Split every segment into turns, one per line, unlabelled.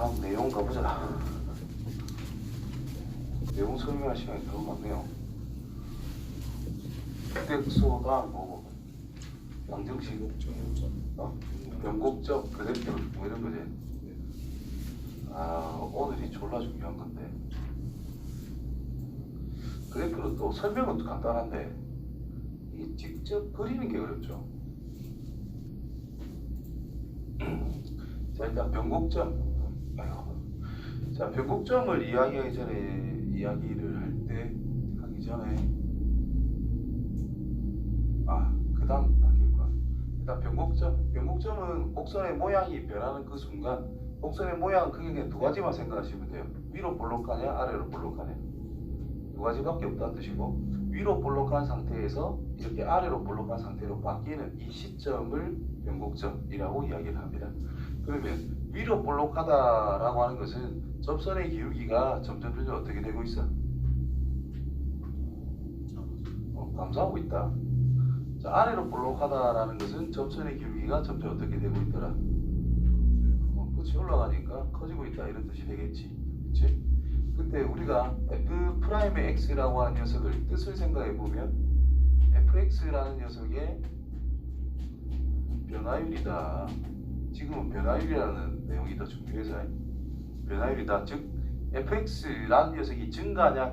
다음 내용 가보자. 내용 설명할 시간이 너무 많네요. 극대소가 뭐고 방정식, 변곡적, 그래프 뭐 이런 거지. 오늘이 졸라 중요한 건데 그래프는 또 설명은 또 간단한데 이게 직접 그리는 게 어렵죠. 자, 일단 변곡점. 자, 변곡점을 이야기하기 전에 그 다음 단계일까. 일단 변곡점은 곡선의 모양이 변하는 그 순간, 곡선의 모양 크게 두 가지만 생각하시면 돼요. 위로 볼록하냐 아래로 볼록하냐, 두 가지밖에 없다는 뜻이고, 위로 볼록한 상태에서 이렇게 아래로 볼록한 상태로 바뀌는 이 시점을 변곡점이라고 이야기를 합니다. 그러면 위로 볼록하다라고 하는 것은 접선의 기울기가 점점 어떻게 되고 있어? 감소하고 있다. 자, 아래로 볼록하다라는 것은 접선의 기울기가 점점 어떻게 되고 있더라? 끝이 올라가니까 커지고 있다, 이런 뜻이 되겠지. 그치? 근데 우리가 F'의 X라고 하는 녀석을 뜻을 생각해 보면 fx라는 녀석의 변화율이다. 지금은 변화율이라는 내용이 더 중요해서 변화율이다. 즉 fx라는 녀석이 증가하냐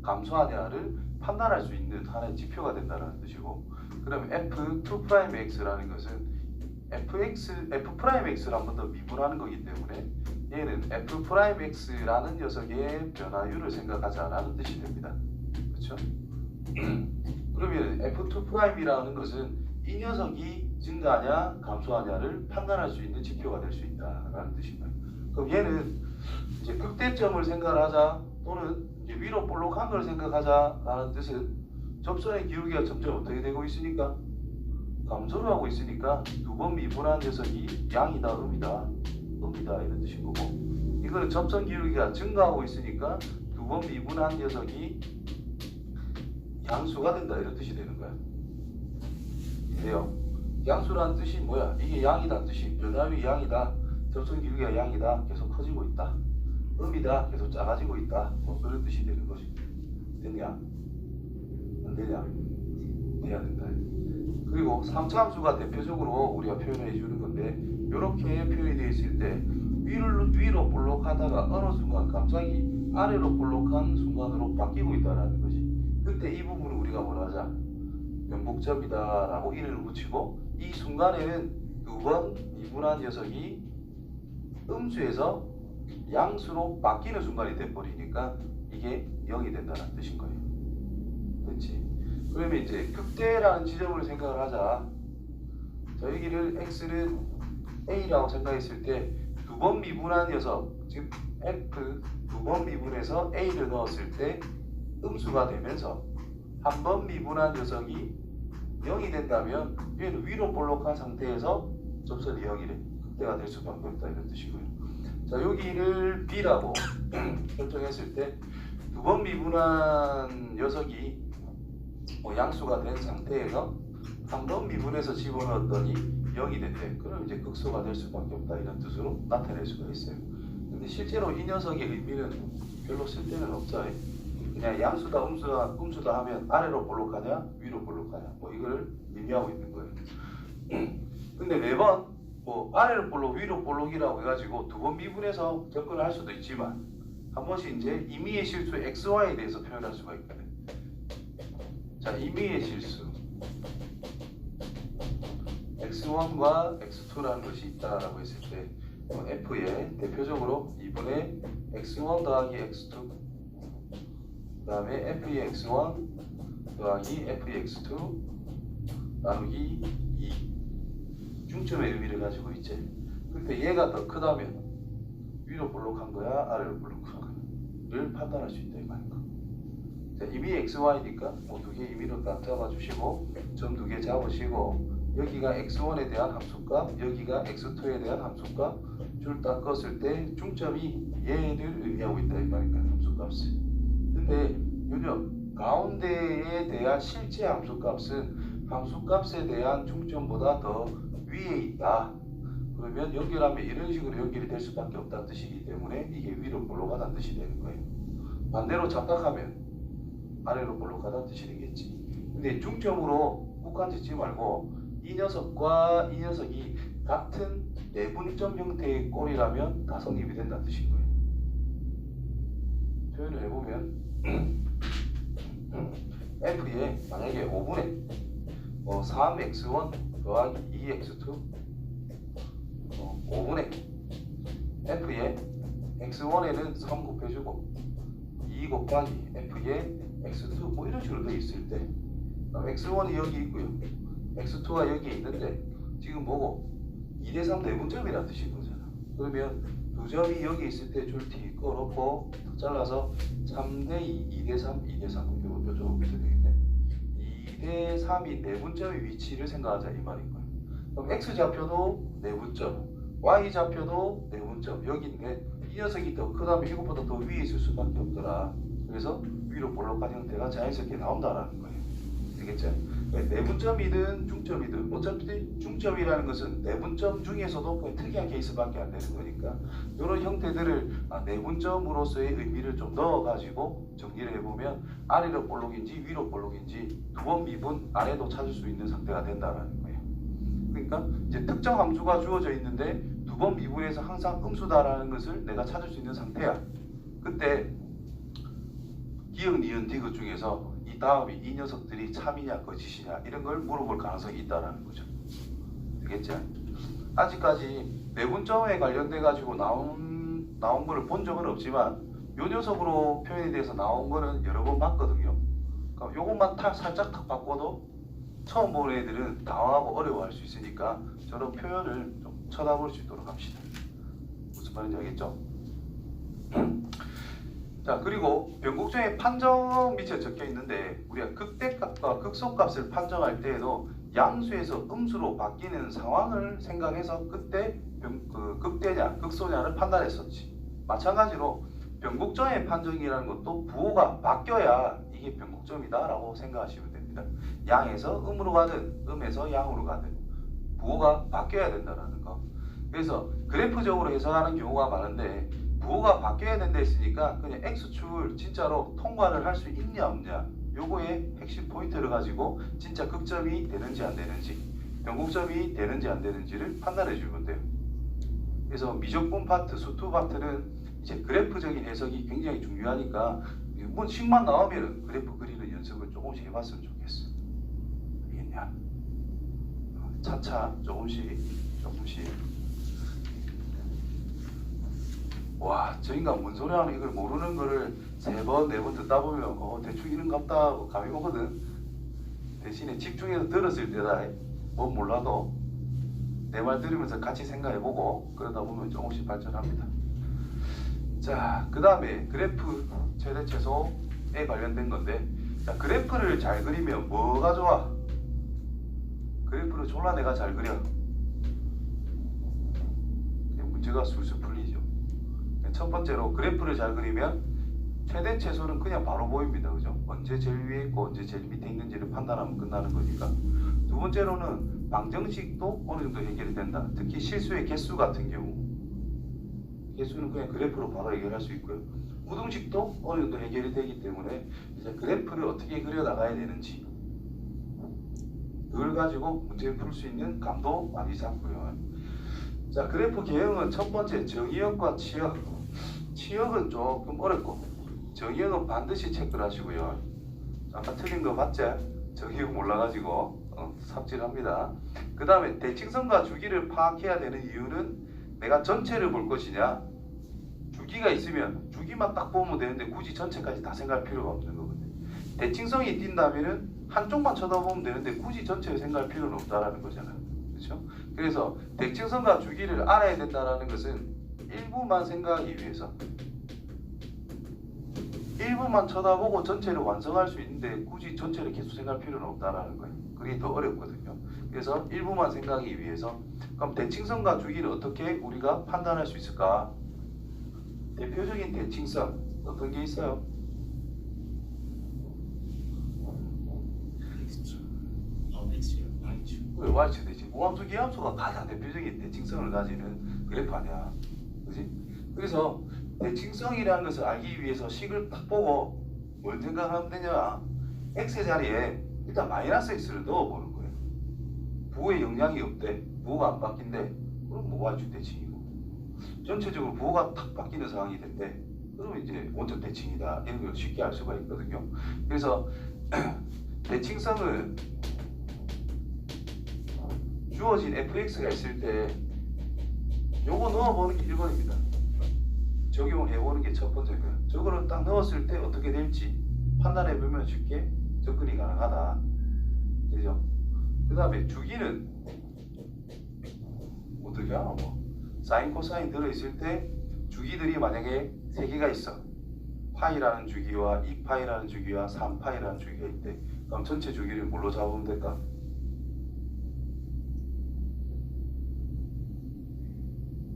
감소하냐를 판단할 수 있는 하나의 지표가 된다는 뜻이고, 그러면 f2'x라는 것은 f'x를 한 번 더 미분하는 거기 때문에 얘는 f'x라는 녀석의 변화율을 생각하자라는 뜻이 됩니다. 그렇죠? 그러면 f2'이라는 것은 이 녀석이 증가하냐 감소하냐를 판단할 수 있는 지표가 될 수 있다라는 뜻입니다. 그럼 얘는 이제 극대점을 생각하자, 또는 이제 위로 볼록한 걸 생각하자라는 뜻은 접선의 기울기가 점점 어떻게 되고 있으니까 감소를 하고 있으니까 두 번 미분한 녀석이 양이다 음이다 이런 뜻인 거고, 이거는 접선 기울기가 증가하고 있으니까 두 번 미분한 녀석이 양수가 된다, 이런 뜻이 되는 거야. 이래요. 양수라는 뜻이 뭐야? 이게 양이다는 뜻이, 변화율이 양이다, 접선 기울기가 양이다, 계속 커지고 있다, 음이다, 계속 작아지고 있다, 뭐 그런 뜻이 되는 것이. 되냐? 안 되냐? 돼야 된다. 그리고 3차 함수가 대표적으로 우리가 표현해 주는 건데, 이렇게 표현이 되어 있을 때 위로 볼록하다가 어느 순간 갑자기 아래로 볼록한 순간으로 바뀌고 있다는 것이, 그때 이 부분을 우리가 뭐라 하자? 변곡점이다 라고 이름을 붙이고, 이 순간에는 두 번 미분한 녀석이 음수에서 양수로 바뀌는 순간이 돼버리니까 이게 0이 된다는 뜻인 거예요. 그렇지? 그러면 이제 극대라는 지점을 생각을 하자. 자, 여기를 x는 a라고 생각했을 때 두 번 미분한 녀석, 즉 f 두 번 미분해서 a를 넣었을 때 음수가 되면서 한 번 미분한 녀석이 0이 된다면 얘는 위로 볼록한 상태에서 접선이 0이래. 극대가 될 수밖에 없다, 이런 뜻이고요. 자, 여기를 b라고 결정했을 때 두 번 미분한 녀석이 양수가 된 상태에서 한 번 미분해서 집어넣었더니 0이 된대. 그럼 이제 극소가 될 수밖에 없다, 이런 뜻으로 나타낼 수가 있어요. 근데 실제로 이 녀석의 의미는 별로 쓸데는 없죠. 그냥 양수다 음수다 하면 아래로 볼록하냐 위로 볼록하냐 뭐 이걸 의미하고 있는 거예요. 근데 매번 아래로 볼록 위로 볼록이라고 해가지고 두 번 미분해서 접근을 할 수도 있지만, 한 번씩 이제 임의의 실수 xy에 대해서 표현할 수가 있거든. 자, 임의의 실수 x1과 x2라는 것이 있다라고 했을 때 f에 대표적으로 2분의 x1 더하기 x2, 그 다음에 f의 x1 더하기 f의 x2 나누기 2 중점의 의미를 가지고 있지. 근데 얘가 더 크다면 위로 볼록한 거야 아래로 볼록한 거야를 판단할 수 있다, 이 말인가. 자, 임의 xy니까 두 개 임의로 딱 잡아주시고 점 두 개 잡으시고, 여기가 x1에 대한 함수값, 여기가 x2에 대한 함수값 줄 딱 껐을 때 중점이 얘를 의미하고 있다, 이 말인가, 함수값을. 근데 요즘 가운데에 대한 실제 함수값은 함수값에 대한 중점보다 더 위에 있다. 그러면 연결하면 이런 식으로 연결이 될 수밖에 없다는 뜻이기 때문에 이게 위로 볼록하다는 뜻이 되는 거예요. 반대로 잡각하면 아래로 볼록하다는 뜻이 되겠지. 근데 중점으로 국한 짓지 말고 이 녀석과 이 녀석이 같은 내분점 형태의 꼴이라면 다 성립이 된다는 뜻인 거예요. 표현을 해보면 F에 만약에 5분의 3x1 더하기 2x2 5분의 F에 x1에는 3 곱해주고 2 곱하기 F에 x2 뭐 이런 식으로 되어 있을 때 x1이 여기 있고요. x2가 여기 있는데 지금 뭐고 2대3 내분점이라는 뜻인 거잖아. 그러면 두 점이 여기 있을 때 줄티 꺼놓고 더 잘라서 3대2, 2대3, 2대3 이쪽으로 밑에 되겠네. 2대3이 내분점의 위치를 생각하자 이 말인 거예요. 그럼 x좌표도 내분점, y좌표도 내분점 여기인데 이 녀석이 더 크다면 이것보다 더 위에 있을 수밖에 없더라. 그래서 위로 볼록한 형태가 자연스럽게 나온다라는 거예요. 되겠죠? 내분점이든 중점이든 어차피 중점이라는 것은 내분점 중에서도 그냥 특이한 케이스밖에 안 되는 거니까 이런 형태들을 내분점으로서의 의미를 좀 넣어가지고 정리를 해보면 아래로 볼록인지 위로 볼록인지 두 번 미분 안에도 찾을 수 있는 상태가 된다는 거예요. 그러니까 이제 특정 함수가 주어져 있는데 두 번 미분해서 항상 음수다라는 것을 내가 찾을 수 있는 상태야. 그때 기역, 니은, 디귿 중에서 이 다음이 이 녀석들이 참이냐 거짓이냐 이런 걸 물어볼 가능성이 있다라는 거죠. 되겠죠? 아직까지 내분점에 관련돼 가지고 나온 거를 본 적은 없지만 요 녀석으로 표현이 돼서 나온 거는 여러 번 봤거든요. 그러니까 요것만 살짝 탁 바꿔도 처음 보는 애들은 당황하고 어려워할 수 있으니까 저런 표현을 좀 쳐다볼 수 있도록 합시다. 무슨 말인지 알겠죠? 자, 그리고 변곡점의 판정 밑에 적혀 있는데 우리가 극대값과 극소값을 판정할 때에도 양수에서 음수로 바뀌는 상황을 생각해서 그때 극대냐 극소냐를 판단했었지. 마찬가지로 변곡점의 판정이라는 것도 부호가 바뀌어야 이게 변곡점이다 라고 생각하시면 됩니다. 양에서 음으로 가든 음에서 양으로 가든 부호가 바뀌어야 된다는 거. 그래서 그래프적으로 해석하는 경우가 많은데 부호가 바뀌어야 된다 했으니까 그냥 X축을 진짜로 통과를 할 수 있냐 없냐 요거의 핵심 포인트를 가지고 진짜 극점이 되는지 안 되는지 변곡점이 되는지 안 되는지를 판단해 주면 돼요. 그래서 미적분 파트, 수투 파트는 이제 그래프적인 해석이 굉장히 중요하니까 뭐 식만 나오면 그래프 그리는 연습을 조금씩 해봤으면 좋겠어. 알겠냐? 차차 조금씩 와, 저 인간 뭔 소리 하는 이걸 모르는 거를 3번, 4번 듣다 보면 대충 이런갑다 하고 감이 오거든. 대신에 집중해서 들었을 때다 뭔 몰라도 내 말 들으면서 같이 생각해보고 그러다 보면 조금씩 발전합니다. 자, 그 다음에 그래프 최대 최소에 관련된 건데 자, 그래프를 잘 그리면 뭐가 좋아? 그래프를 졸라 내가 잘 그려 문제가 술술 풀리죠. 첫 번째로 그래프를 잘 그리면 최대 최소는 그냥 바로 보입니다. 그죠? 언제 제일 위에 있고 언제 제일 밑에 있는지를 판단하면 끝나는 거니까. 두 번째로는 방정식도 어느 정도 해결이 된다. 특히 실수의 개수 같은 경우 개수는 그냥 그래프로 바로 해결할 수 있고요. 우등식도 어느 정도 해결이 되기 때문에 이제 그래프를 어떻게 그려 나가야 되는지 그걸 가지고 문제를 풀 수 있는 감도 많이 잡고요. 자, 그래프 개형은 첫 번째 정의역과 치역. 치역은 조금 어렵고 정의역은 반드시 체크를 하시고요. 아까 틀린 거 봤지? 정의역 몰라가지고 삽질합니다. 그 다음에 대칭선과 주기를 파악해야 되는 이유는 내가 전체를 볼 것이냐 주기가 있으면 주기만 딱 보면 되는데 굳이 전체까지 다 생각할 필요가 없는 거거든요. 대칭성이 띈다면은 한쪽만 쳐다보면 되는데 굳이 전체를 생각할 필요는 없다라는 거잖아요. 그렇죠? 그래서 대칭선과 주기를 알아야 된다는 것은 일부만 생각하기 위해서 일부만 쳐다보고 전체를 완성할 수 있는데 굳이 전체를 계속 생각할 필요는 없다라는 거예요. 그게 더 어렵거든요. 그래서 일부만 생각하기 위해서 그럼 대칭선과 주기를 어떻게 우리가 판단할 수 있을까? 대표적인 대칭선 어떤 게 있어요? y축 대칭. 우함수 기함수가 가장 대표적인 대칭성을 가지는 그래프 아니야. 그지? 그래서 대칭성이라는 것을 알기 위해서 식을 딱 보고 뭘 생각하면 되냐. x의 자리에 일단 마이너스 x를 넣어보는 거예요. 부호에 영향이 없대. 부호가 안 바뀐대. 그럼 뭐 y축 대칭이고. 전체적으로 부호가 탁 바뀌는 상황이 된대. 그러면 이제 원점 대칭이다. 이런 걸 쉽게 알 수가 있거든요. 그래서 대칭성은 주어진 fx가 있을 때 요거 넣어보는 게 1번입니다. 적용을 해보는 게 첫 번째고요. 저거를 딱 넣었을 때 어떻게 될지 판단해보면 쉽게 접근이 가능하다. 그죠? 그 다음에 주기는 어떻게 하나 뭐 사인 코사인 들어있을 때 주기들이 만약에 3개가 있어. 파이라는 주기와 2파이라는 주기와 3파이라는 주기가 있대. 그럼 전체 주기를 뭘로 잡으면 될까?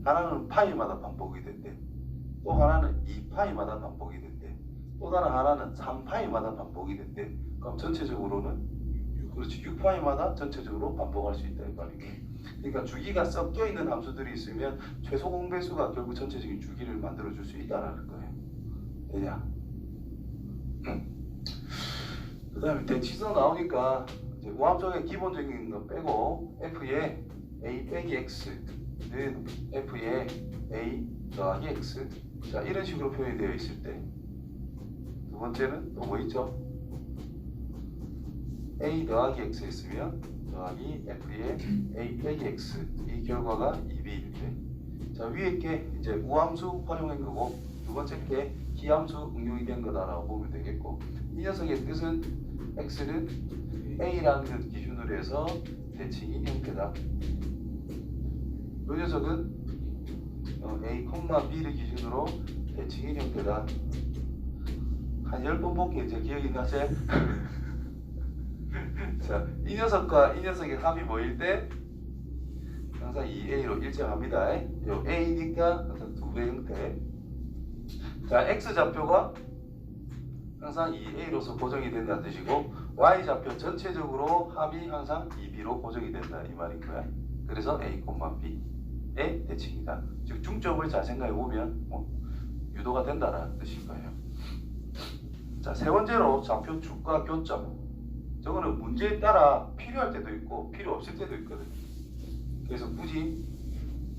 하나는 파이마다 반복이 된대. 또 하나는 2파이마다 반복이 된대. 또 다른 하나는 3파이마다 반복이 된대. 그럼 전체적으로는 그렇지 6파이마다 전체적으로 반복할 수 있다 이 말이고. 그러니까 주기가 섞여 있는 함수들이 있으면 최소 공배수가 결국 전체적인 주기를 만들어 줄 수 있다라는 거예요. 되냐? 그 다음에 대치선 나오니까 이제 우함정의 기본적인 거 빼고 f의 a 빼기 x는 f의 a 더하기 x. 자, 이런 식으로 표현이 되어 있을 때 두 번째는 또 뭐 있죠? a 더하기 x 있으면 더하기 f의 a 빼기 x. 이 결과가 2b일 때. 자, 위에 게 이제 우함수 활용한 거고 두 번째 게 기함수 응용이 된 거다라고 보면 되겠고, 이 녀석의 뜻은 x는 a라는 것 기준으로 해서 대칭인 형태다. 이 녀석은 a, b를 기준으로 대칭인 형태다. 한 10번 볼게 이제 기억이 나지? 자, 이 녀석과 이 녀석의 합이 뭐일 때 항상 2a로 일정합니다. 요 a니까 항상 2배 형태. 자, x좌표가 항상 2a로서 고정이 된다는 뜻이고 y좌표 전체적으로 합이 항상 2b로 고정이 된다 이 말인 거야. 그래서 a, b의 대칭이다. 즉 중점을 잘 생각해 보면 뭐 유도가 된다는 뜻인 거예요. 자, 세 번째로 좌표 축과 교점. 저거는 문제에 따라 필요할 때도 있고 필요 없을 때도 있거든. 그래서 굳이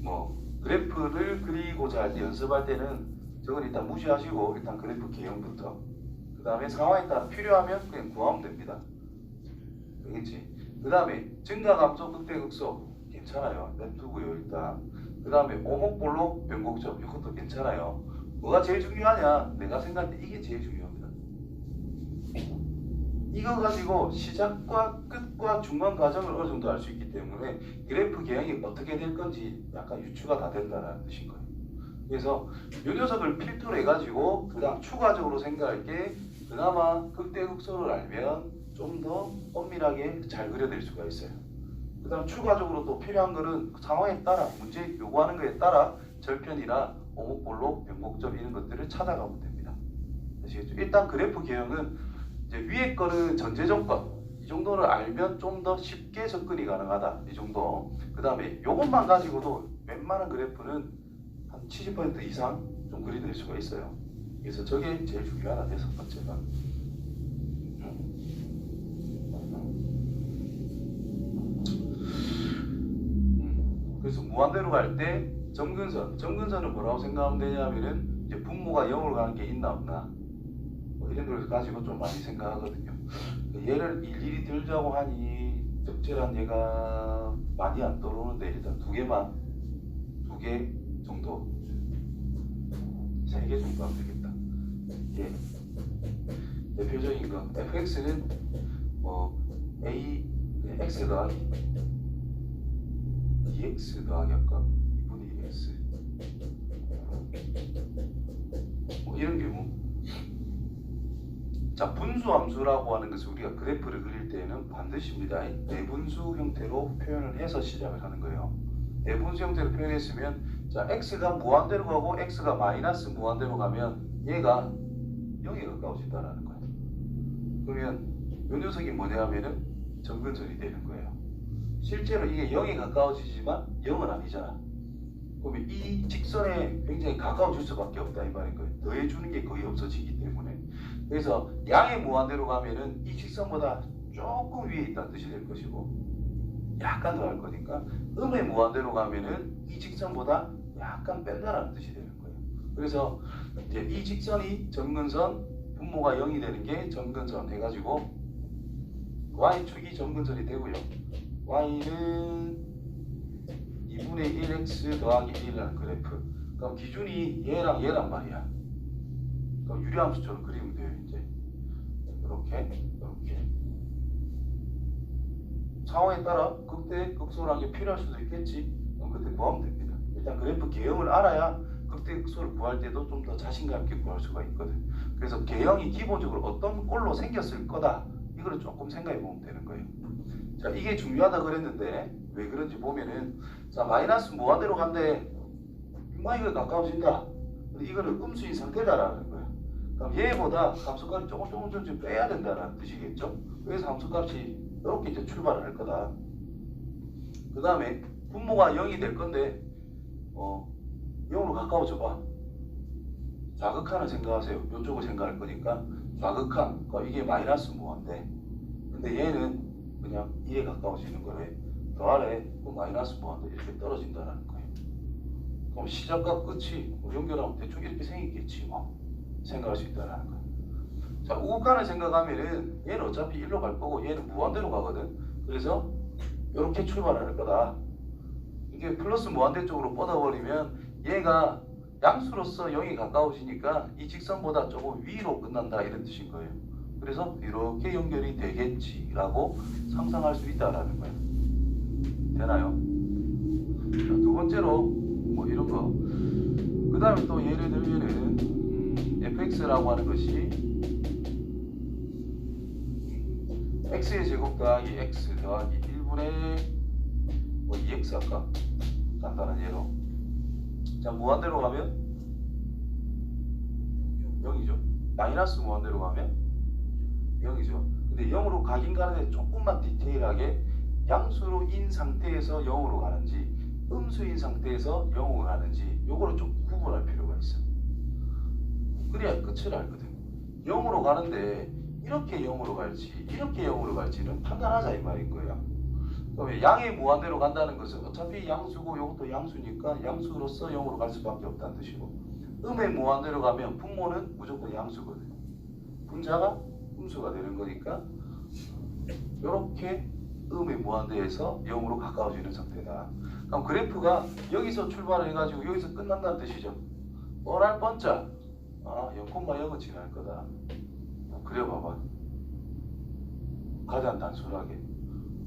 뭐 그래프를 그리고자 할 때 연습할 때는 저건 일단 무시하시고 일단 그래프 개형부터, 그 다음에 상황에 따라 필요하면 그냥 구하면 됩니다. 알겠지? 그 다음에 증가감소 극대극소 괜찮아요. 냅두고요 일단. 그 다음에 오목볼록 변곡점 이것도 괜찮아요. 뭐가 제일 중요하냐? 내가 생각할 때 이게 제일 중요합니다. 이거 가지고 시작과 끝과 중간 과정을 어느 정도 알 수 있기 때문에 그래프 개형이 어떻게 될 건지 약간 유추가 다 된다는 뜻인 거예요. 그래서 이 녀석을 필터로 해가지고 그 다음 추가적으로 생각할 게 그나마 극대극소를 알면 좀 더 엄밀하게 잘 그려낼 수가 있어요. 그 다음 추가적으로 또 필요한 거는 상황에 따라 문제 요구하는 거에 따라 절편이나 오목볼록 변곡점 이런 것들을 찾아가면 됩니다. 아시겠죠? 일단 그래프 개형은 이제 위에 거는 전제 조건 이 정도를 알면 좀 더 쉽게 접근이 가능하다 이 정도. 그 다음에 이것만 가지고도 웬만한 그래프는 한 70% 이상 좀 그려낼 수가 있어요. 그래서 저게 제일 중요하다. 6번째가. 그래서 무한대로 갈 때 점근선은 뭐라고 생각하면 되냐면은 이제 분모가 0으로 가는 게 있나 없나 뭐 이런 걸 가지고 좀 많이 생각하거든요. 얘를 일일이 들자고 하니 적절한 얘가 많이 안 떠오르는데 일단 두 개 정도, 3개 정도 하면 되겠다. 예. 대표적인 건 fx는 뭐 a x 더하기 dx 더하기 할까? 2분의 1x 뭐 이런 경우. 자, 분수함수라고 하는 것을 우리가 그래프를 그릴 때에는 반드시입니다. 내분수 형태로 표현을 해서 시작을 하는 거예요. 내분수 형태로 표현했으면 자, x가 무한대로 가고 x가 마이너스 무한대로 가면 얘가 0에 가까워진다는 거예요. 그러면 이 녀석이 뭐냐 하면은 점근선이 되는 거예요. 실제로 이게 0에 가까워지지만 0은 아니잖아. 그러면 이 직선에 굉장히 가까워질 수밖에 없다 이 말인 거예요. 더해주는 게 거의 없어지기 때문에. 그래서 양의 무한대로 가면은 이 직선보다 조금 위에 있다는 뜻이 될 것이고, 약간 더 할 거니까 음의 무한대로 가면은 이 직선보다 약간 뺀다라는 뜻이 되는 거예요. 그래서 이제 이 직선이 점근선, 분모가 0이 되는 게 점근선 해가지고 y축이 점근선이 되고요. y는 2분의 1x 더하기 1이라는 그래프. 그럼 기준이 얘랑 얘란 말이야. 그럼 유리함수처럼 그리면 돼요. 이제 이렇게 상황에 따라 극대, 극소라는 게 필요할 수도 있겠지. 그럼 그때 구하면 됩니다. 일단 그래프 개형을 알아야 극대, 극소를 구할 때도 좀 더 자신감 있게 구할 수가 있거든. 그래서 개형이 기본적으로 어떤 꼴로 생겼을 거다, 이거를 조금 생각해 보면 되는 거예요. 자, 이게 중요하다 그랬는데 왜 그런지 보면은, 자, 마이너스 무한대로 간대. 이거에 가까워진다. 이거를 음수인 상태다라는 거야. 그럼 얘보다 함수값이 조금 빼야 된다는 뜻이겠죠. 그래서 함수값이 이렇게 이제 출발을 할 거다. 그 다음에 분모가 0이 될 건데 0으로 가까워져 봐. 좌극한을 생각하세요. 이쪽을 생각할 거니까 좌극한, 이게 마이너스 무한대. 근데 얘는 그냥 2에 가까워지는 거래. 더 아래 마이너스 무한대 이렇게 떨어진다는 거예요. 그럼 시작과 끝이 연결하면 대충 이렇게 생기겠지 뭐. 생각할 수 있다는 거예요. 자, 우극한을 생각하면은 얘는 어차피 1로 갈 거고 얘는 무한대로 가거든. 그래서 이렇게 출발할 거다. 이게 플러스 무한대 쪽으로 뻗어버리면 얘가 양수로서 0이 가까워지니까 이 직선보다 조금 위로 끝난다 이런 뜻인 거예요. 그래서 이렇게 연결이 되겠지라고 상상할 수 있다라는 거예요. 되나요? 자, 두 번째로 뭐 이런 거. 그 다음에 또 예를 들면은 fx라고 하는 것이 x의 제곱 더하기 x 더하기 1분의 2x 할까? 간단한 예로. 자, 무한대로 가면 0이죠. 마이너스 무한대로 가면 0이죠. 근데 0으로 가긴 가는데 조금만 디테일하게 양수로 인 상태에서 0으로 가는지 음수인 상태에서 0으로 가는지 요거를 좀 구분할 필요가 있어. 그래야 끝을 알거든. 0으로 가는데 이렇게 0으로 갈지 이렇게 0으로 갈지는 판단하자 이 말인 거야. 그러면 양의 무한대로 간다는 것은 어차피 양수고 이것도 양수니까 양수로서 0으로 갈 수밖에 없다는 뜻이고, 음의 무한대로 가면 분모는 무조건 양수거든. 분자가 음수가 되는 거니까 이렇게 음의 무한대에서 0으로 가까워지는 상태다. 그럼 그래프가 여기서 출발을 해가지고 여기서 끝난다는 뜻이죠. 뻔할 뻔짜 0,0은 지날 거다. 그려봐봐. 가장 단순하게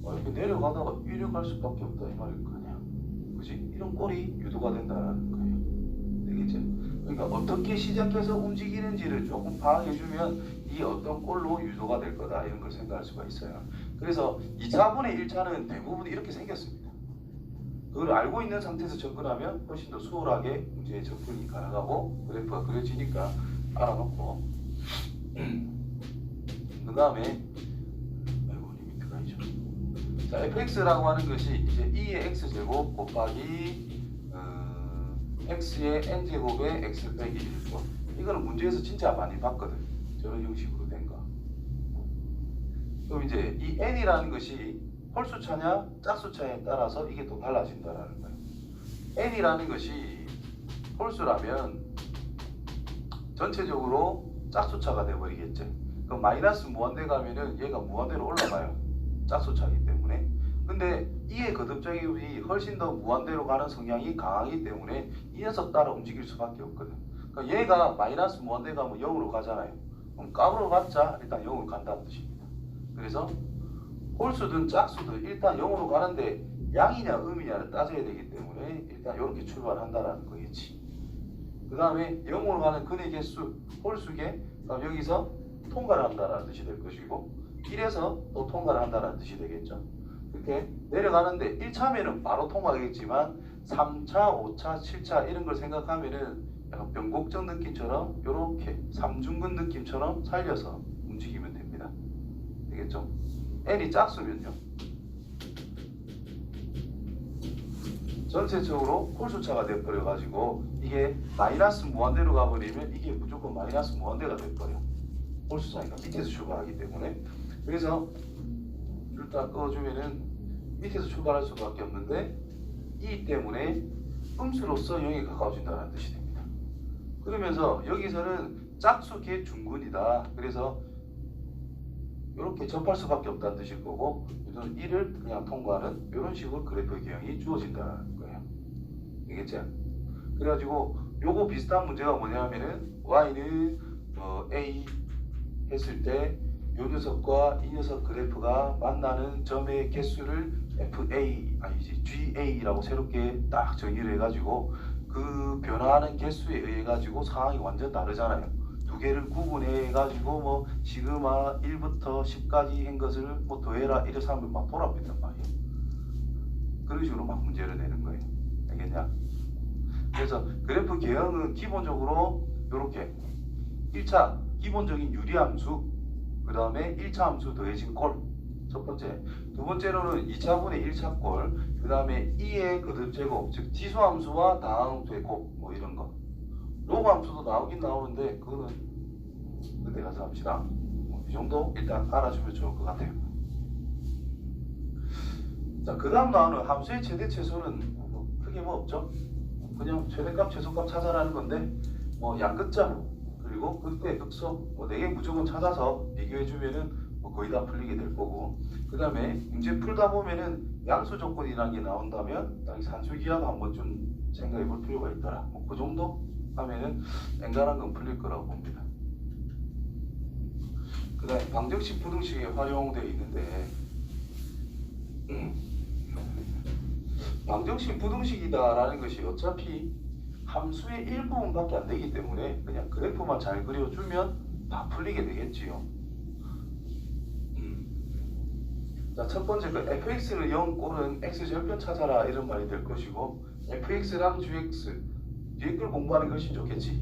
이렇게 내려가다가 위로 갈 수밖에 없다 이 말일 거 아니야. 그지? 이런 꼴이 유도가 된다는 거예요. 되겠죠? 그러니까 어떻게 시작해서 움직이는지를 조금 파악해주면 이 어떤 꼴로 유도가 될 거다 이런 걸 생각할 수가 있어요. 그래서 2차분의 1차는 대부분 이렇게 생겼습니다. 그걸 알고 있는 상태에서 접근하면 훨씬 더 수월하게 문제에 접근이 가능하고 그래프가 그려지니까 알아놓고 그 다음에 리미트가 있죠. 자, fx라고 하는 것이 이제 2의 x제곱 곱하기 x의 n제곱의 x 빼기 1거. 이거는 문제에서 진짜 많이 봤거든. 저런 형식으로 된 거. 그럼 이제 이 n이라는 것이 홀수차냐 짝수차에 따라서 이게 또 달라진다라는 거예요. n이라는 것이 홀수라면 전체적으로 짝수차가 돼버리겠죠. 그럼 마이너스 무한대 가면은 얘가 무한대로 올라가요. 짝수차이기 때문에. 근데 이의 거듭작용이 훨씬 더 무한대로 가는 성향이 강하기 때문에 이 녀석 따라 움직일 수밖에 없거든. 그러니까 얘가 마이너스 무한대 가면 0으로 가잖아요. 그럼 값으로 갔자 일단 0으로 간다는 뜻입니다. 그래서 홀수든 짝수든 일단 0으로 가는데 양이냐 음이냐를 따져야 되기 때문에 일단 이렇게 출발한다라는 거겠지. 그 다음에 0으로 가는 근의 개수 홀수계, 그럼 여기서 통과를 한다라는 뜻이 될 것이고 1에서 또 통과를 한다라는 뜻이 되겠죠. 이렇게 내려가는데 1차면은 바로 통과하겠지만 3차, 5차, 7차 이런 걸 생각하면은 약간 변곡적 느낌처럼 이렇게 삼중근 느낌처럼 살려서 움직이면 됩니다. 되겠죠? n이 짝수면요. 전체적으로 홀수차가 돼버려 가지고 이게 마이너스 무한대로 가버리면 이게 무조건 마이너스 무한대가 돼버려. 홀수차니까 밑에서 출발하기 때문에. 그래서 줄 딱 꺼주면은 밑에서 출발할 수밖에 없는데 이 때문에 음수로서 0에 가까워진다는 뜻이 됩니다. 그러면서 여기서는 짝수 개 중근이다. 그래서 이렇게 접할 수밖에 없다는 뜻일 거고, 이는 1을 그냥 통과하는 이런 식으로 그래프 개형이 주어진다는 거예요. 알겠죠? 그래가지고 요거 비슷한 문제가 뭐냐면은 y는 a 했을 때 요 녀석과 이 녀석 그래프가 만나는 점의 개수를 GA라고 새롭게 딱 정의를 해가지고 그 변화하는 개수에 의해 가지고 상황이 완전 다르잖아요. 두 개를 구분해 가지고 뭐 시그마 1부터 10까지 한 것을 뭐 더해라 이래서 하면 막 돌아버린단 말이에요. 그런 식으로 막 문제를 내는 거예요. 알겠냐? 그래서 그래프 개형은 기본적으로 이렇게 1차 기본적인 유리함수, 그 다음에 1차 함수 더해진 꼴, 첫 번째. 두 번째로는 2차분의 1차 꼴, 그 다음에 2의 거듭 제곱, 즉 지수함수와 다항함수의 곱, 뭐 이런 거. 로그 함수도 나오긴 나오는데 그거는 그때 가서 합시다. 이 정도 일단 알아주면 좋을 것 같아요. 자, 그 다음 나오는 함수의 최대 최소는 크게 뭐 없죠. 그냥 최대값 최소값 찾아라는 건데 뭐 양끝점 그리고 극대 극소 뭐 4개 무조건 찾아서 비교해주면은 뭐 거의 다 풀리게 될 거고, 그 다음에 문제 풀다 보면은 양수 조건이라는 게 나온다면 딱 산수기하도 한번 좀 생각해 볼 필요가 있더라. 뭐 그 정도 하면은 앵간한 건 풀릴 거라고 봅니다. 그 다음에 방정식 부등식에 활용되어 있는데 방정식 부등식이다라는 것이 어차피 함수의 일부분밖에 안 되기 때문에 그냥 그래프만 잘 그려주면 다 풀리게 되겠지요. 자, 첫 번째 그 fx는 0 꼴은 x 절편 찾아라 이런 말이 될 것이고, fx랑 gx 뒤에 걸 공부하는 것이 좋겠지.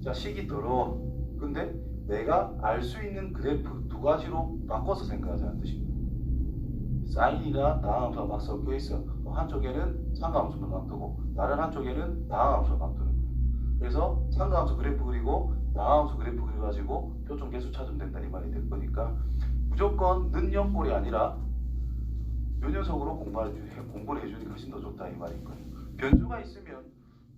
자, 식이 더러워. 근데 내가 알 수 있는 그래프 두 가지로 바꿔서 생각하자는 뜻입니다. 사인이나 다항함수가 막 섞여 있어. 한쪽에는 상가함수만 놔두고 다른 한쪽에는 다항함수가 놔두는 거예요. 그래서 상가함수 그래프 그리고 다항함수 그래프 그려가지고 표준 개수 찾으면 된다 이 말이 될 거니까 무조건 는영꼴이 아니라 요 녀석으로 공부를 해주는 게 훨씬 더 좋다 이 말인 거예요. 변수가 있으면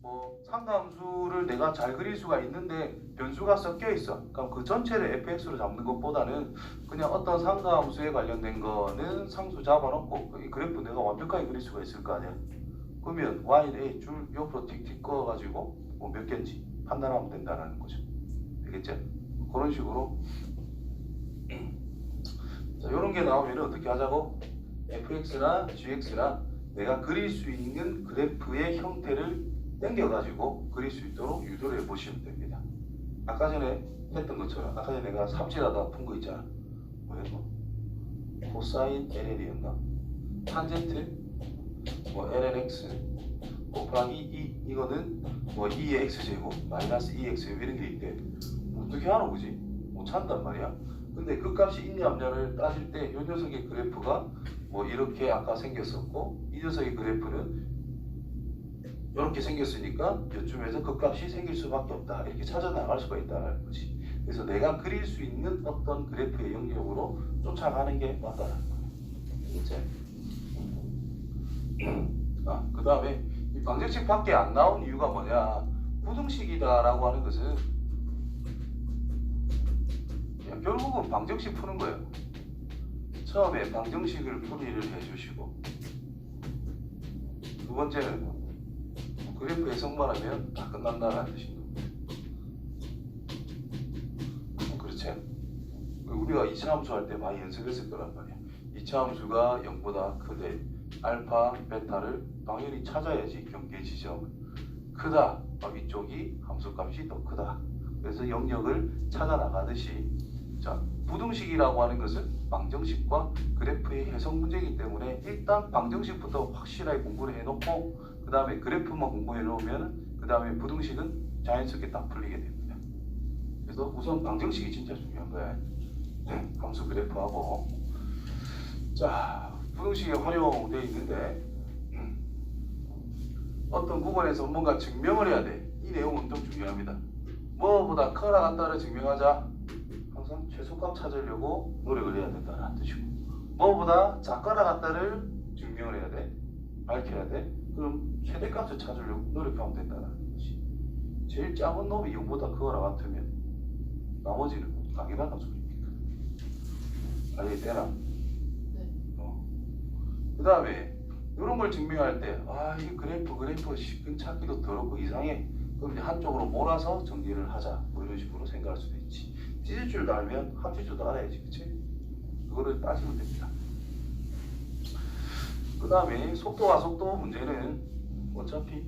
뭐 상가함수를 내가 잘 그릴 수가 있는데 변수가 섞여 있어. 그럼 그 전체를 fx로 잡는 것보다는 그냥 어떤 상가함수에 관련된 거는 상수 잡아놓고 이 그래프 내가 완벽하게 그릴 수가 있을 거 아니야. 그러면 y는 줄 옆으로 틱틱 꺼가지고 뭐 몇 개인지 판단하면 된다는 거죠. 되겠죠? 그런 식으로 자, 이런 게 나오면 어떻게 하자고? fx나 gx나 내가 그릴 수 있는 그래프의 형태를 땡겨가지고 그릴 수 있도록 유도를 해보시면 됩니다. 아까 전에 했던 것처럼 아까 전에 내가 삽질하다 푼 거 있잖아. 뭐였노? 코사인 LL이었나? 탄젠트 뭐 LLX 곱하기 2 이거는 뭐 2의 x제곱 마이너스 2x 이런 게 있대. 어떻게 하노 그지? 못 찾는단 말이야. 근데 그 값이 있냐 없냐를 따질 때 이 녀석의 그래프가 뭐 이렇게 아까 생겼었고 이 녀석의 그래프는 이렇게 생겼으니까 이쯤에서 그 값이 생길 수밖에 없다. 이렇게 찾아나갈 수가 있다는 거지. 그래서 내가 그릴 수 있는 어떤 그래프의 영역으로 쫓아가는 게 맞다는 거예요. 이제 그 다음에 이 방정식 밖에 안 나온 이유가 뭐냐? 부등식이다라고 하는 것은 결국은 방정식 푸는 거예요. 처음에 방정식을 풀이를 해주시고 두 번째는 그래프 해석만 하면 다 끝난다는 뜻입니다. 그렇지? 우리가 2차 함수 할 때 많이 연습했을 거란 말이야. 2차 함수가 0보다 크대 알파, 베타를 당연히 찾아야지. 경계 지점을 크다. 이쪽이 함수값이 더 크다. 그래서 영역을 찾아 나가듯이 자, 부등식이라고 하는 것은 방정식과 그래프의 해석 문제이기 때문에 일단 방정식부터 확실하게 공부를 해놓고 그 다음에 그래프만 공부해 놓으면 그 다음에 부등식은 자연스럽게 딱 풀리게 됩니다. 그래서 우선 방정식이 진짜 중요한 거야. 함수 그래프하고 자 부등식에 활용되어 있는데 어떤 구간에서 뭔가 증명을 해야 돼. 이 내용 엄청 중요합니다. 뭐보다 크거나 같다를 증명하자. 항상 최소값 찾으려고 노력을 해야 된다는 뜻이고, 뭐보다 작거나 같다를 증명을 해야 돼. 밝혀야 돼. 그럼 최대값을 찾으려고 노력하면 된다는 것이. 제일 작은 놈이 0보다 크거나 같으면 나머지는 당연하다는 소리입니다. 알겠대나?
네.
그 다음에 이런 걸 증명할 때, 이 그래프 찾기도 더럽고 이상해. 그럼 이제 한쪽으로 몰아서 정리를 하자. 뭐 이런 식으로 생각할 수도 있지. 찢을 줄도 알면 합칠 줄도 알아야지, 그치? 그거를 따지면 됩니다. 그 다음에 속도와 속도 문제는 어차피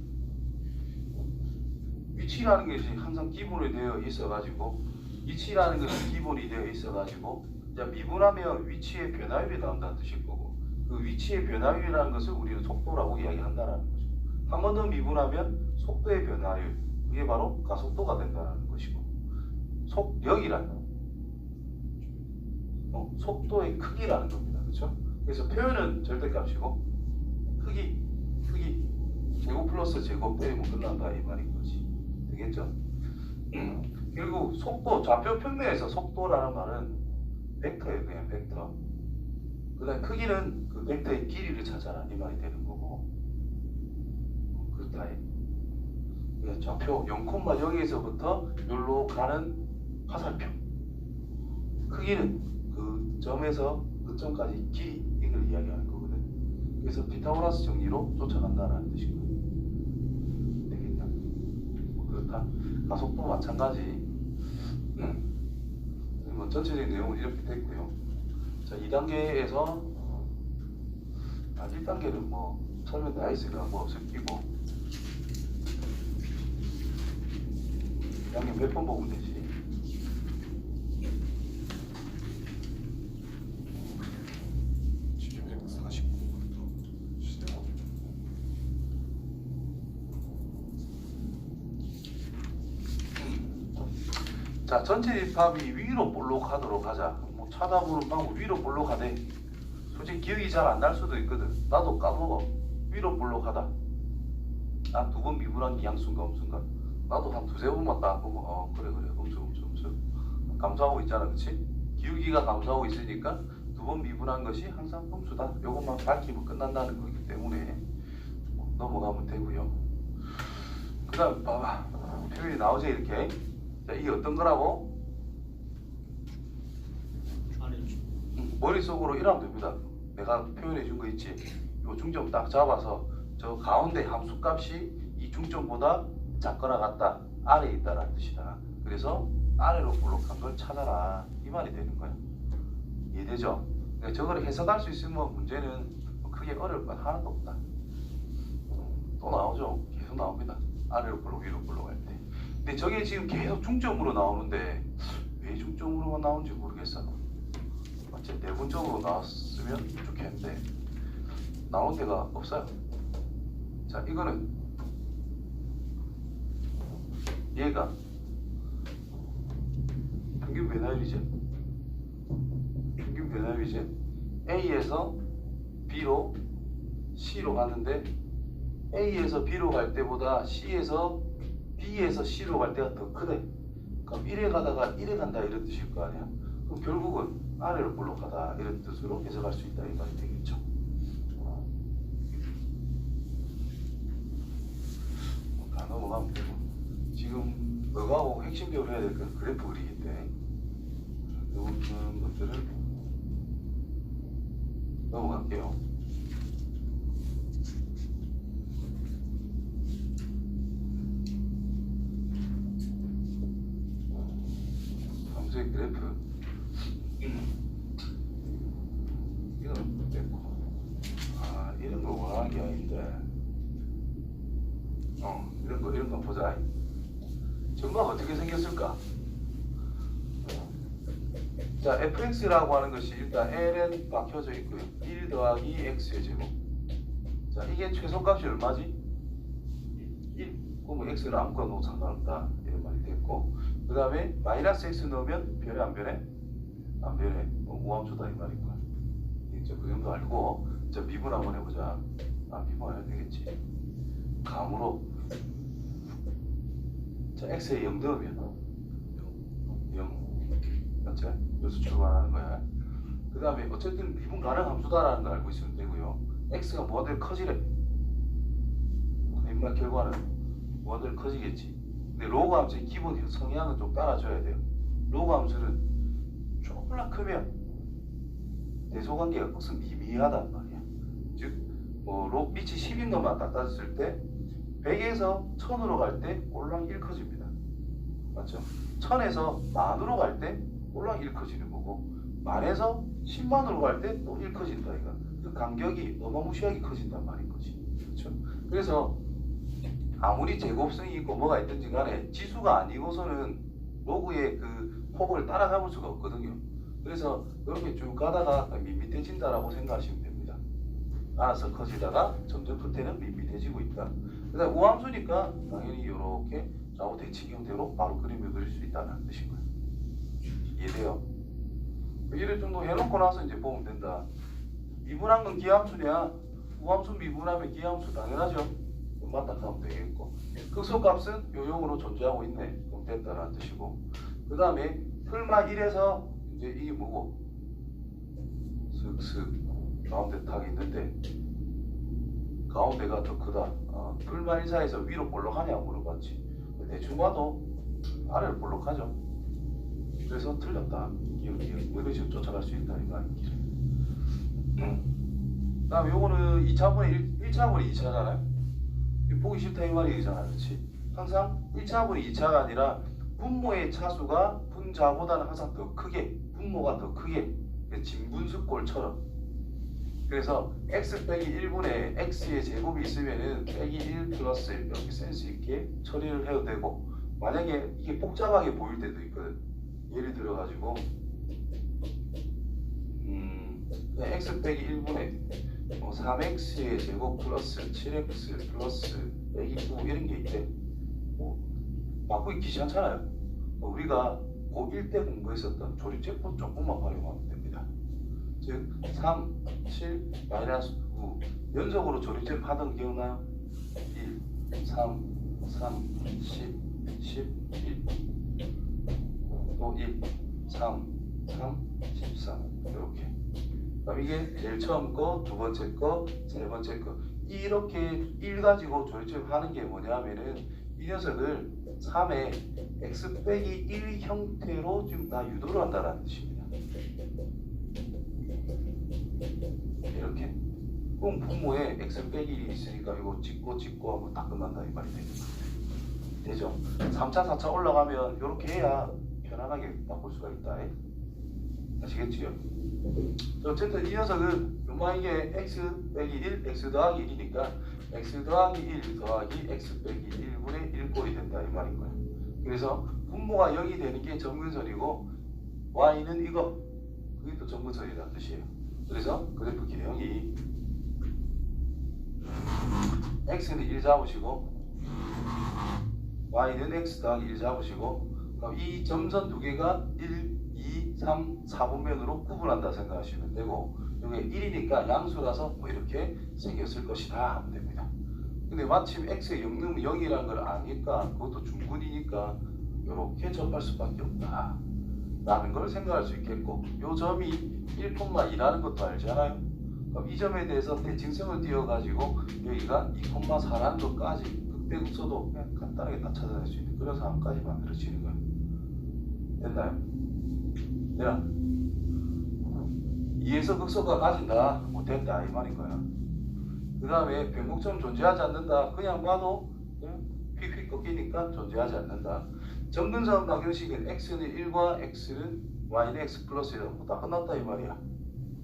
위치라는 것이 항상 기본이 되어 있어가지고, 위치라는 것이 기본이 되어 있어가지고, 자, 미분하면 위치의 변화율이 나온다는 뜻일 거고, 그 위치의 변화율이라는 것을 우리는 속도라고 이야기한다는 거죠. 한 번 더 미분하면 속도의 변화율, 그게 바로 가속도가 된다는 것이고, 속력이라는 속도의 크기라는 겁니다. 그렇죠? 그래서 표현은 절대값이고, 크기 제곱 플러스 제곱 빼면 끝난다 이 말인 거지. 되겠죠? 결국 속도, 좌표 평면에서 속도라는 말은 벡터예요. 그냥 벡터. 그 다음 크기는 그 벡터의 길이를 찾아라 이 말이 되는 거고, 그렇다. 좌표 0,0에서부터 여기로 가는 화살표, 크기는 그 점에서 그 점까지 길이, 이걸 이야기하는 거거든. 그래서 피타고라스 정리로 쫓아간다는 뜻이거든. 되겠냐? 그렇다. 가속도 마찬가지. 뭐 전체적인 내용은 이렇게 됐고요. 자, 2단계에서 1단계는 뭐 설명 다 있으니까 뭐 없을 끼고, 2단계 몇 번 보면 되지? 자, 전체 집합이 위로 볼록하도록 하자. 뭐 찾아보는 방법 위로 볼록하대. 솔직히 기억이 잘 안 날 수도 있거든. 나도 까먹어. 위로 볼록하다. 두 번 미분한 게 양수인가 음수인가. 나도 한 두세 번만 딱 보고 그래 음수 감소하고 있잖아, 그치? 기울기가 감소하고 있으니까 두 번 미분한 것이 항상 음수다. 요것만 밝히면 끝난다는 거기 때문에 넘어가면 되고요. 그 다음 봐봐, 표현이 나오죠 이렇게. 자, 이게 어떤 거라고? 머릿속으로 이러면 됩니다. 내가 표현해 준 거 있지? 이 중점 딱 잡아서 저 가운데 함수값이 이 중점보다 작거나 같다, 아래에 있다라는 뜻이다. 그래서 아래로 볼록한 걸 찾아라 이 말이 되는 거야. 이해되죠? 그러니까 저걸 해석할 수 있으면 문제는 크게 어려울 건 하나도 없다. 또 나오죠? 계속 나옵니다. 아래로 볼록 위로 볼록 할 때. 근데 저게 지금 계속 중점으로 나오는데 왜 중점으로만 나오는지 모르겠어. 마치 내분적으로 나왔으면 좋겠는데 나온 데가 없어요. 자, 이거는 얘가 평균 변화율이죠. 평균 변화율이죠. A에서 B로 C로 가는데 A에서 B로 갈 때보다 C에서 B에서 C로 갈 때가 더 크대. 그럼 1에 가다가 1에 간다 이런 뜻일 거 아니야. 그럼 결국은 아래로 볼록하다 이런 뜻으로 해석할 수 있다 이 말이 되겠죠. 다 넘어가면 되고, 지금 너하고 핵심적으로 해야 될 건 그래프 그리기인데 이런 것들을 넘어갈게요. 함수의 그래프 이건 됐고, 이런 걸 원하는 게 아닌데 이런 거 보자. 전방 어떻게 생겼을까? 자, fx라고 하는 것이 일단 ln 박혀져 있고요. 1 더하기 x의 제곱. 자, 이게 최소값이 얼마지? 1. 그럼 x를 아무거나 넣어도 상관없다 이런 말이 됐고, 그 다음에 마이너스 x 넣으면 변해 안 변해? 안 변해. 우함수다 이 말인 거야. 이제 그 정도 알고, 자, 미분 한번 해보자. 미분 안 해도 되겠지. 감으로. 자, x에 0 넣으면 0. 맞죠? 여기서 출발하는 거야. 그 다음에 어쨌든 미분 가능 함수다라는 걸 알고 있으면 되고요. x가 뭐가 커지래. 인말 결과는 뭐가 커지겠지. 근데 로그 함수의 기본 성향은 좀 따라줘야 돼요. 로그 함수는 조금만 크면 대소관계가 무슨 미미하단 말이야. 즉, 뭐 밑이 10인 것만 딱 따졌을 때 100에서 1000으로 갈 때 올랑 1 커집니다. 맞죠? 1000에서 만으로 갈 때 올랑 1 커지는 거고, 만에서 10만으로 갈 때 또 1 커진다. 이거 그 간격이 어마무시하게 커진단 말인 거지. 그렇죠? 그래서 아무리 제곱성이 있고 뭐가 있든지 간에 지수가 아니고서는 로그의 그 폭을 따라잡을 수가 없거든요. 그래서 이렇게 쭉 가다가 밋밋해진다라고 생각하시면 됩니다. 알아서 커지다가 점점 끝에는 밋밋해지고 있다. 그다음 우함수니까 당연히 이렇게 좌우 대칭 형태로 바로 그림을 그릴 수 있다는 뜻인 거예요. 이해돼요? 이를 정도 해놓고 나서 이제 보면 된다. 미분한 건 기함수냐? 우함수 미분하면 기함수 당연하죠. 맞다 하면 되겠고, 극소값은 요용으로 존재하고 있네. 그럼 됐다라는 뜻이고, 그 다음에 풀마 1에서 이제 이게 뭐고, 슥슥 가운데 탁이 있는데 가운데가 더 크다. 풀마 1 사이에서 위로 볼록하냐고 물어봤지. 대충 봐도 아래로 볼록하죠. 그래서 틀렸다. 이런 식으로 쫓아갈 수 있다. 이거 아니지. 그 다음에 요거는 2차분의 1차분의 2차잖아요. 보기 싫다 이 말이잖아. 그렇지? 항상 1차분의 2차가 아니라 분모의 차수가 분자보다는 항상 더 크게, 분모가 더 크게, 진분수꼴처럼. 그래서 x 빼기 1분의 x의 제곱이 있으면은 빼기 1 플러스 1 이렇게 센스 있게 처리를 해도 되고, 만약에 이게 복잡하게 보일 때도 있거든. 예를 들어가지고 그냥 x 빼기 1분의 3x의 제곱 플러스 7x 플러스 빼기 9 이런 게 있대. 바꾸기 귀찮잖아요. 우리가 고1 때 공부했었던 조립제법 조금만 활용하면 됩니다. 즉 3, 7, 마이너스 9 연속으로 조립제법 하던 기억나요? 1, 3, 10, 11 또 1, 3, 13 이렇게. 그럼 이게 제일 처음 거, 두 번째 거, 세 번째 거. 이렇게 1 가지고 조립제법 하는 게 뭐냐면은 이 녀석을 3의 x 빼기 1 형태로 지금 다 유도를 한다는 뜻입니다. 이렇게. 그럼 분모에 x 빼기 1이 있으니까 이거 찍고 하면 다 끝난다 이 말이 되죠. 3차, 4차 올라가면 이렇게 해야 편안하게 바꿀 수가 있다. 아시겠지요? 어쨌든 이 녀석은 요마 이게 x 빼기 1, x 더하기 1이니까 x 더하기 1 더하기 x 빼기 1분의 1꼴이 된다 이 말인 거야. 그래서 분모가 0이 되는 게 점근선이고 y는 이거, 그게 또 점근선이라는 뜻이에요. 그래서 그래프 개형이 x는 1 잡으시고 y는 x 더하기 1 잡으시고, 그럼 이 점선 두 개가 1, 2, 3, 4분면으로 구분한다 생각하시면 되고, 이게 1이니까 양수라서 뭐 이렇게 생겼을 것이다 하면 됩니다. 근데 마침 x에 0 넣으면 0이라는 걸 아니까 그것도 중분이니까 이렇게 접할 수밖에 없다 라는 걸 생각할 수 있겠고, 이 점이 1,2라는 것도 알잖아요. 그럼 이 점에 대해서 대칭성을 띄워가지고 여기가 2,4라는 것까지 극대극소도 그냥 간단하게 다 찾아낼 수 있는 그런 상황까지 만들어지는 거예요. 됐나요? 내가 2에서 극소가 가진다, 못된다 이 말인 거야. 그 다음에 변곡점 존재하지 않는다. 그냥 봐도 그냥 휙휙 꺾이니까 존재하지 않는다. 점근선 방정식은 x는 1과 x는 y는 x 플러스 1이라고 다 끝났다 이 말이야.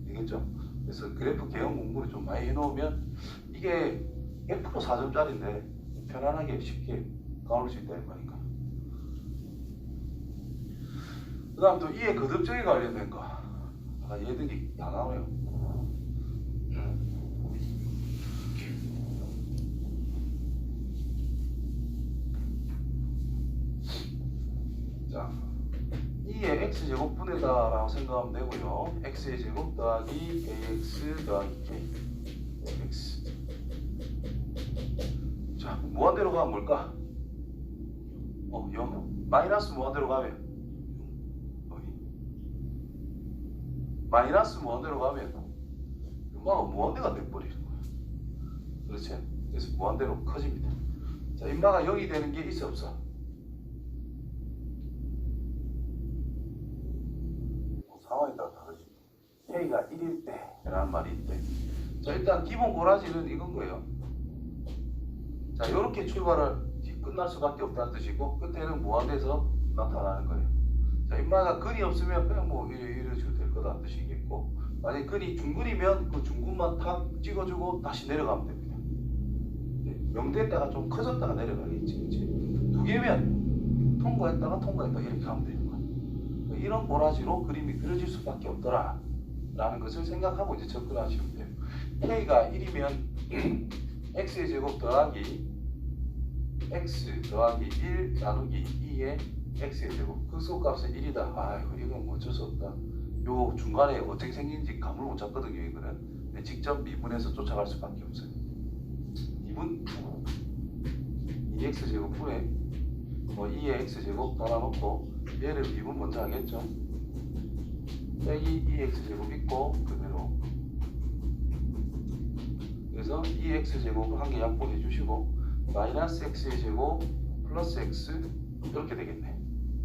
되겠죠? 그래서 그래프 개형 공부를 좀 많이 해놓으면 이게 100% 4점짜리인데 편안하게 쉽게 가올 수 있다 이 말인가. 그 다음 또 이해 거듭적에 관련된 거. 얘들이 다 나와요. 자, 이에 x제곱 분해다 라고 생각하면 되고요. x의 제곱 더하기 ax 더하기 k x. 자, 무한대로 가면 뭘까? 0. 마이너스 무한대로 가면 마이너스 무한대로 가면 인마가 무한대가 돼버리는 거야. 그렇지? 그래서 무한대로 커집니다. 자, 인마가 0이 되는 게 있어 없어? 상황에 따라 다르지. K가 1일 때 라는 말이 있대. 자, 일단 기본 고라지는 이건 거예요. 자, 이렇게 출발을 끝날 수밖에 없다는 뜻이고 끝에는 무한대에서 나타나는 거예요. 자, 인마가 근이 없으면 그냥 뭐 이래주면 될 거다는 뜻이겠고, 만약에 근이 중근이면 그 중근만 탁 찍어주고 다시 내려가면 됩니다. 명됐다가 좀 커졌다가 내려가겠지. 그치? 두 개면 통과했다가 이렇게 하면 되는 거야. 이런 고라지로 그림이 그려질 수밖에 없더라 라는 것을 생각하고 이제 접근하시면 돼요. K가 1이면 X의 제곱 더하기 X 더하기 1 나누기 2의 X의 제곱, 극소값은 1이다. 아이고 이건 뭐 어쩔 수 없다. 요 중간에 어떻게 생긴지 감을 못 잡거든요. 이거는 직접 미분해서 쫓아갈 수밖에 없어요. 미분 2x 제곱분에 2의 x 제곱 달아놓고 얘를 미분 먼저 하겠죠. 빼기 2x 제곱 있고 그대로. 그래서 2x 제곱 한 개 약분해 주시고 마이너스 x의 제곱 플러스 x 이렇게 되겠네.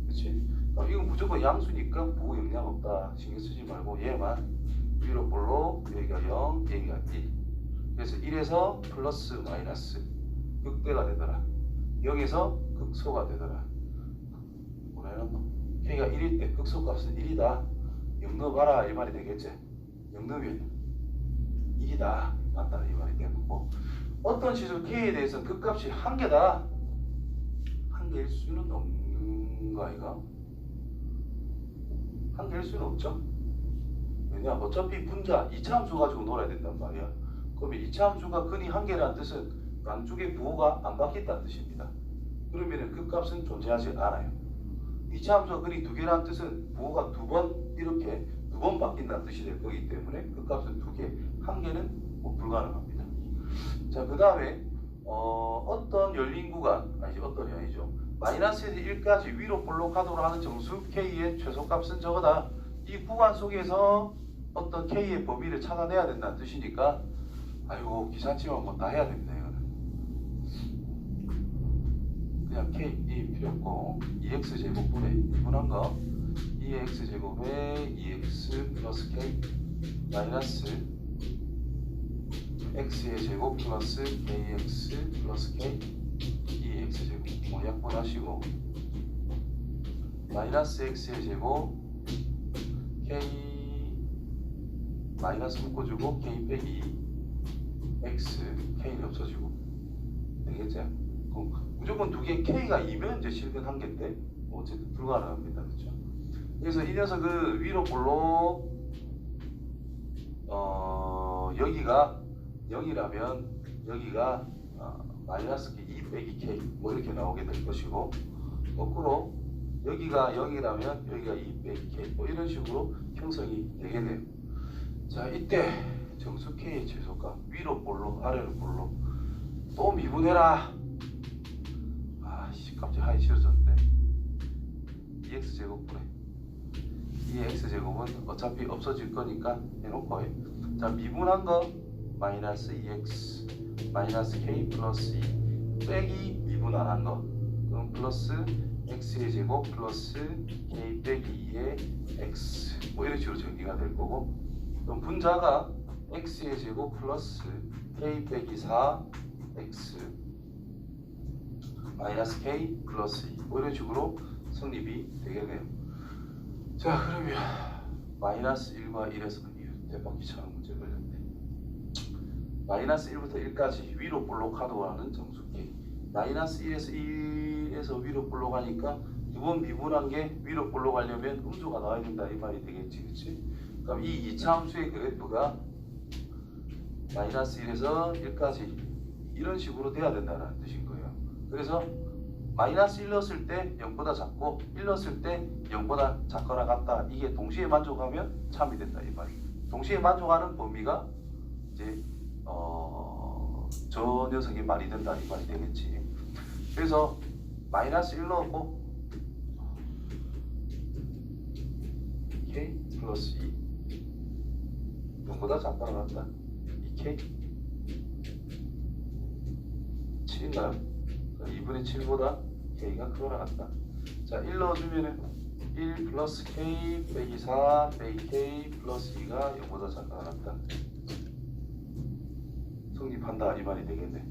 그치? 이건 무조건 양수니까 부호 영향 없다. 신경 쓰지 말고 얘만 위로 볼로 여기가 0, 여기가 1. 그래서 1에서 플러스 마이너스 극대가 되더라. 0에서 극소가 되더라. 뭐라는 K가 1일 때 극소값은 1이다. 0 넣어봐라 이 말이 되겠지. 0 넣으면 1이다. 맞다 이 말이 되고, 어떤 시술 K에 대해서는 극값이 한 개다. 한 개일 수는 없는 거 아이가? 한 개일 수는 없죠. 왜냐? 어차피 분자 2차 함수 가지고 놀아야 된단 말이야. 그러면 2차 함수가 근이 한 개라는 뜻은 양쪽의 부호가 안 바뀌었다는 뜻입니다. 그러면 극값은 존재하지 않아요. 2차 함수가 근이 두 개라는 뜻은 부호가 두 번 바뀐다는 뜻이 될 거기 때문에 극값은 두 개, 한 개는 뭐 불가능합니다. 자, 그 다음에 어떤 열린 구간, 아니죠. 마이너스에서 1까지 위로 볼록하도록 하는 정수 K의 최소값은 저거다. 이 구간 속에서 어떤 K의 범위를 찾아내야 된다는 뜻이니까, 아이고 기사치면 뭐 다 해야 됩니다. 이거는 그냥 K 필요 없고 2x 제곱분에 미분한 거 2x 제곱에 2x 플러스 K 마이너스 x의 제곱 플러스 kx 플러스 k 2x 제곱 뭐 약분하시고 마이너스 x의 제곱 k 마이너스 묶어주고 k 빼기 x k는 없어지고 되겠지? 그럼 무조건 두 개 k가 2면 이제 실근 한 개인데 뭐 어쨌든 불가능합니다. 그렇죠? 그래서 이 녀석을 위로 볼록 여기가 0이라면 여기가 마이너스 2 빼기 k 뭐 이렇게 나오게 될 것이고, 거꾸로 여기가 0이라면 여기가 2 빼기 k 뭐 이런 식으로 형성이 되겠네요. 자, 이때 정수 k의 최소값 위로 볼록 아래로 볼록 또 미분해라. 아씨 갑자기 하기 싫어졌는데 2x 제곱분에 이 x 제곱은 어차피 없어질 거니까 해놓고 자, 미분한 거 마이너스 2x 마이너스 k 플러스 2 빼기 미분 안 한 거 그럼 플러스 x의 제곱 플러스 k 빼기 2의 x 뭐 이런 식으로 정리가 될 거고, 그럼 분자가 x의 제곱 플러스 k 빼기 4 x 마이너스 k 플러스 2 뭐 이런 식으로 성립이 되겠네요. 자, 그러면 마이너스 1과 1에서 대박기처럼 문제 걸렸네. 마이너스 1부터 1까지 위로 볼록하도록 하는 정수 K. 마이너스 1에서 위로 볼록하니까 두 번 미분한 게 위로 볼록하려면 음수가 나와야 된다 이 말이 되겠지, 그렇지? 그럼 이 2차 함수의 그래프가 마이너스 1에서 1까지 이런 식으로 돼야 된다는 뜻인 거예요. 그래서 마이너스 1 넣었을 때 0보다 작고 1 넣었을 때 0보다 작거나 같다. 이게 동시에 만족하면 참이 된다 이 말이에요. 동시에 만족하는 범위가 이제 저 녀석이 말이 된다 이 말이 되겠지. 그래서 마이너스 1 넣었고 k 플러스 2 0보다 작다 나왔다. 2k 7인가요? 2분의 7보다 k가 크게 나갔다. 자, 1 넣어주면은 1 플러스 k 빼기 4 빼기 k 플러스 2가 0보다 작다 나갔다. 성립한다 이 말이 되겠네.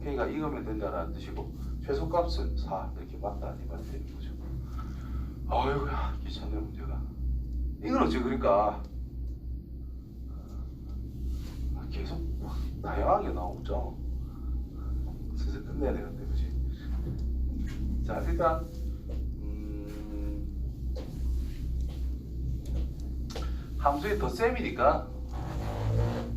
k가 이거면 된다는 뜻이고 최소값은 4 이렇게 맞다 이 말이 되는 거죠. 아이고야 귀찮네 문제가. 이건 어째 그러니까 계속 다양하게 나오죠. 슬슬 끝내야 되는데 그지? 자 일단 함수의 덧셈이니까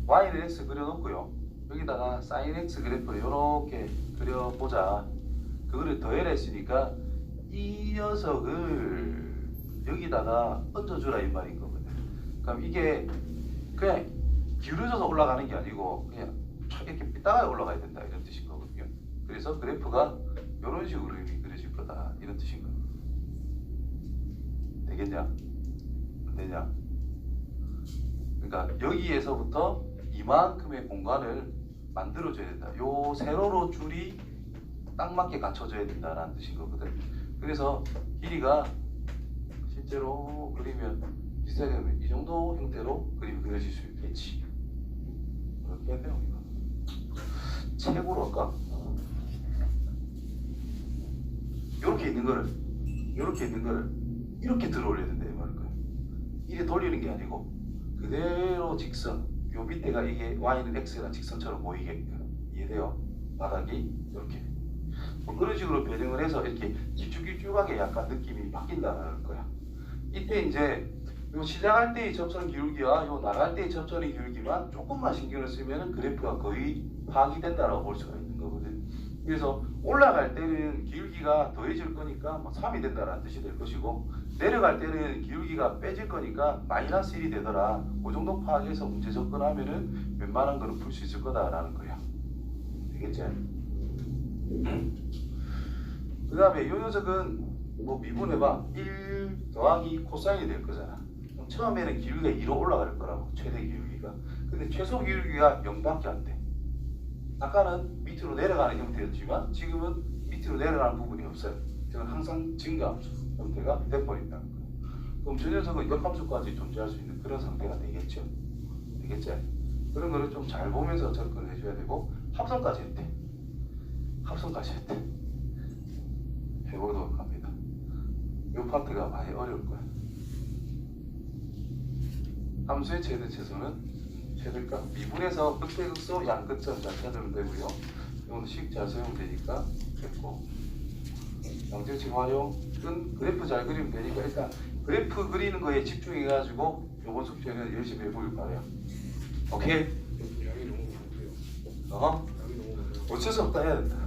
y는 x 그려놓고요. 여기다가 sin x 그래프를 이렇게 그려보자. 그거를 더해라 했으니까 이 녀석을 여기다가 얹어주라 이 말인 거거든. 그럼 이게 그냥 기울어져서 올라가는 게 아니고 그냥 이렇게 삐딱하게 올라가야 된다 이런 뜻인 거거든요. 그래서 그래프가 이런 식으로 그려질 거다 이런 뜻인 거예요. 되겠냐? 안 되냐? 그러니까 여기에서부터 이만큼의 공간을 만들어줘야 된다. 요 세로로 줄이 딱 맞게 갖춰져야 된다라는 뜻인 거거든. 그래서 길이가 실제로 그리면 비슷하게 하면 이 정도 형태로 그림이 그려질 수 있겠지. 그렇게 해요 이거. 최고로 할까? 이렇게 있는 거를 이렇게 들어올려야 된다 이 말인 거예요. 이래 돌리는 게 아니고 그대로 직선. 요 밑에가 이게 y는 x랑 직선처럼 보이게끔 이해돼요? 바닥이 이렇게 뭐 그런 식으로 변형을 해서 이렇게 길쭉길쭉하게 약간 느낌이 바뀐다는 거야. 이때 이제 요 시작할 때의 접선 기울기와 요 나갈 때의 접선의 기울기만 조금만 신경을 쓰면은 그래프가 거의 파악이 된다라고 볼 수가 있는 거거든. 그래서 올라갈 때는 기울기가 더해질 거니까 뭐 3이 된다라는 뜻이 될 것이고 내려갈 때는 기울기가 빼질 거니까 마이너스 1이 되더라. 그 정도 파악해서 문제 접근하면은 웬만한 거는 풀 수 있을 거다라는 거야. 되겠지? 그 다음에 이 녀석은 뭐 미분해봐. 1 더하기 코사인이 될 거잖아. 그럼 처음에는 기울기가 2로 올라갈 거라고. 최대 기울기가. 근데 최소 기울기가 0밖에 안 돼. 아까는 밑으로 내려가는 형태였지만 지금은 밑으로 내려가는 부분이 없어요. 저는 항상 증가함수 형태가 돼버린다는 거예요. 그럼 저 녀석은 역함수까지 존재할 수 있는 그런 상태가 되겠죠. 되겠지? 그런 거를 좀 잘 보면서 접근을 해줘야 되고 합성까지 했대. 합성까지 했대. 해보도록 합니다. 이 파트가 많이 어려울 거야. 함수의 최대 최소는 최대값 미분에서 극대극소 양끝점 잘 찾으면 되고요. 이건 식 잘 세우면 되니까 됐고 양정식 활용은 그래프 잘 그리면 되니까 일단 그래프 그리는 거에 집중해가지고 이번 숙제는 열심히 해보길 바래요. 오케이?
양이 너무 많고요.
어쩔 수 없다 해야 된다.